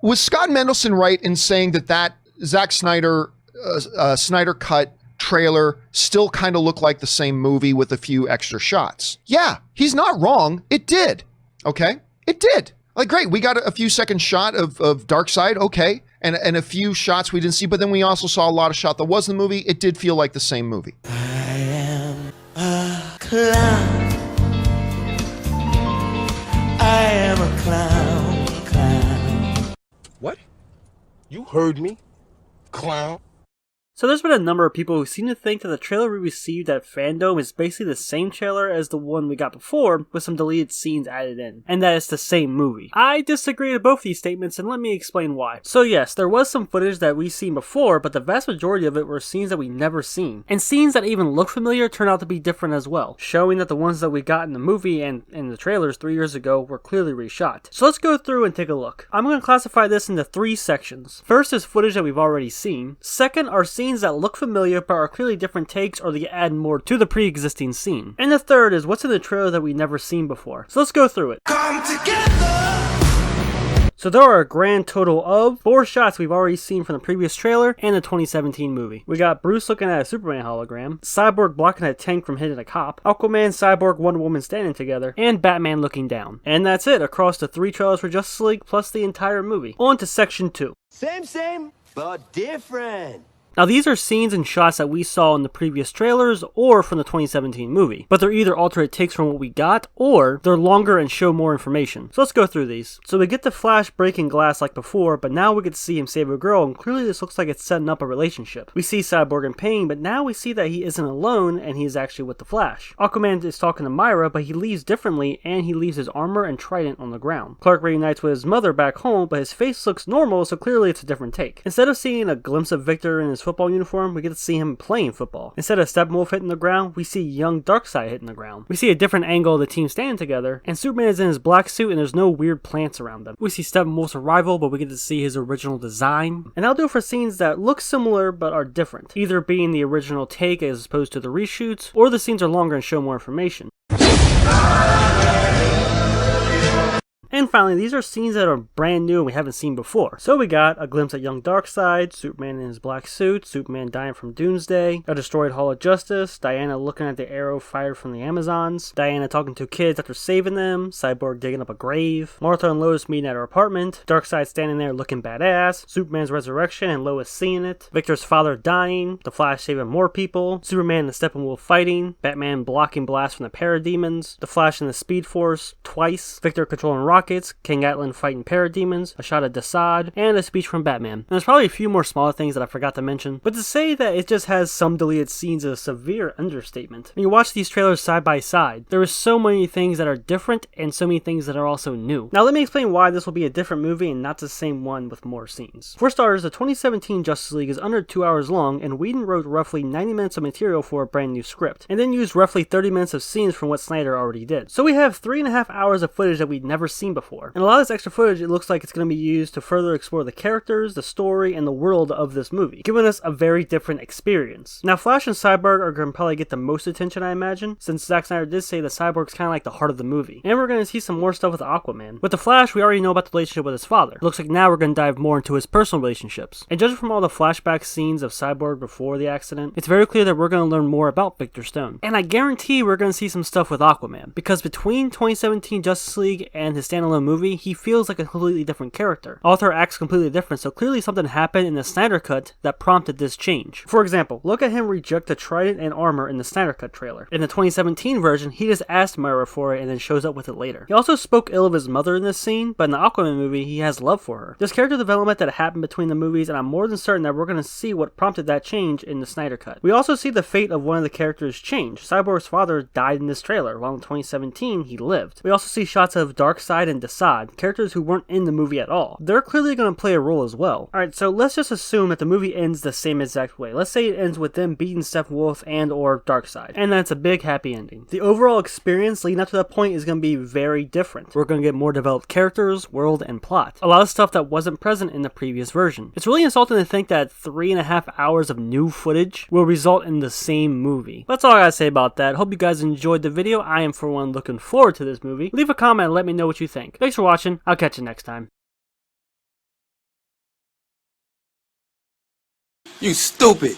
Was Scott Mendelson right in saying that Zack Snyder Snyder Cut trailer still kind of looked like the same movie with a few extra shots? Yeah, he's not wrong. It did. Okay, it did. Like, great, we got a few second shot of Darkseid. Okay, and a few shots we didn't see, but then we also saw a lot of shot that was in the movie. It did feel like the same movie. I am a clown. I am a clown. What? You heard me, clown. So there's been a number of people who seem to think that the trailer we received at Fandom is basically the same trailer as the one we got before, with some deleted scenes added in, and that it's the same movie. I disagree with both these statements, and let me explain why. So yes, there was some footage that we've seen before, but the vast majority of it were scenes that we've never seen. And scenes that even look familiar turned out to be different as well, showing that the ones that we got in the movie and in the trailers 3 years ago were clearly reshot. So let's go through and take a look. I'm going to classify this into 3 sections. First is footage that we've already seen. Second are scenes that look familiar but are clearly different takes or they add more to the pre-existing scene. And the third is what's in the trailer that we've never seen before. So let's go through it. Come together. So there are a grand total of 4 shots we've already seen from the previous trailer and the 2017 movie. We got Bruce looking at a Superman hologram, Cyborg blocking a tank from hitting a cop, Aquaman, Cyborg, Wonder Woman standing together, and Batman looking down. And that's it across the 3 trailers for Justice League plus the entire movie. On to section 2. Same, but different. Now these are scenes and shots that we saw in the previous trailers or from the 2017 movie, but they're either alternate takes from what we got or they're longer and show more information. So let's go through these. So we get the Flash breaking glass like before, but now we get to see him save a girl, and clearly this looks like it's setting up a relationship. We see Cyborg in pain, but now we see that he isn't alone and he is actually with the Flash. Aquaman is talking to Myra, but he leaves differently and he leaves his armor and trident on the ground. Clark reunites with his mother back home, but his face looks normal, so clearly it's a different take. Instead of seeing a glimpse of Victor in his football uniform, we get to see him playing football. Instead of Steppenwolf hitting the ground, we see young Darkseid hitting the ground. We see a different angle of the team standing together, and Superman is in his black suit and there's no weird plants around them. We see Steppenwolf's arrival, but we get to see his original design. And that'll do it for scenes that look similar but are different, either being the original take as opposed to the reshoots, or the scenes are longer and show more information. And finally, these are scenes that are brand new and we haven't seen before. So we got a glimpse at young Darkseid, Superman in his black suit, Superman dying from Doomsday, a destroyed Hall of Justice, Diana looking at the arrow fired from the Amazons, Diana talking to kids after saving them, Cyborg digging up a grave, Martha and Lois meeting at her apartment, Darkseid standing there looking badass, Superman's resurrection and Lois seeing it, Victor's father dying, the Flash saving more people, Superman and Steppenwolf fighting, Batman blocking blasts from the Parademons, the Flash and the Speed Force twice, Victor controlling rockets, King Atlan fighting parademons, a shot of Desaad, and a speech from Batman. And there's probably a few more smaller things that I forgot to mention, but to say that it just has some deleted scenes is a severe understatement. When you watch these trailers side by side, there is so many things that are different and so many things that are also new. Now let me explain why this will be a different movie and not the same one with more scenes. For starters, the 2017 Justice League is under 2 hours long, and Whedon wrote roughly 90 minutes of material for a brand new script, and then used roughly 30 minutes of scenes from what Snyder already did. So we have 3.5 hours of footage that we'd never seen before. And a lot of this extra footage, it looks like it's going to be used to further explore the characters, the story, and the world of this movie, giving us a very different experience. Now, Flash and Cyborg are going to probably get the most attention, I imagine, since Zack Snyder did say that Cyborg's kind of like the heart of the movie. And we're going to see some more stuff with Aquaman. With the Flash, we already know about the relationship with his father. It looks like now we're going to dive more into his personal relationships. And judging from all the flashback scenes of Cyborg before the accident, it's very clear that we're going to learn more about Victor Stone. And I guarantee we're going to see some stuff with Aquaman, because between 2017 Justice League and his standalone movie, he feels like a completely different character. Author acts completely different, so clearly something happened in the Snyder Cut that prompted this change. For example, look at him reject the trident and armor in the Snyder Cut trailer. In the 2017 version, he just asked Myra for it and then shows up with it later. He also spoke ill of his mother in this scene, but in the Aquaman movie, he has love for her. There's character development that happened between the movies, and I'm more than certain that we're going to see what prompted that change in the Snyder Cut. We also see the fate of one of the characters change. Cyborg's father died in this trailer, while in 2017, he lived. We also see shots of Darkseid and Desaad, characters who weren't in the movie at all. They're clearly going to play a role as well. Alright, so let's just assume that the movie ends the same exact way. Let's say it ends with them beating Steppenwolf and or Darkseid, and that's a big happy ending. The overall experience leading up to that point is going to be very different. We're going to get more developed characters, world, and plot. A lot of stuff that wasn't present in the previous version. It's really insulting to think that 3.5 hours of new footage will result in the same movie. That's all I gotta say about that. Hope you guys enjoyed the video. I am, for one, looking forward to this movie. Leave a comment and let me know what you think. Thanks for watching. I'll catch you next time. You stupid.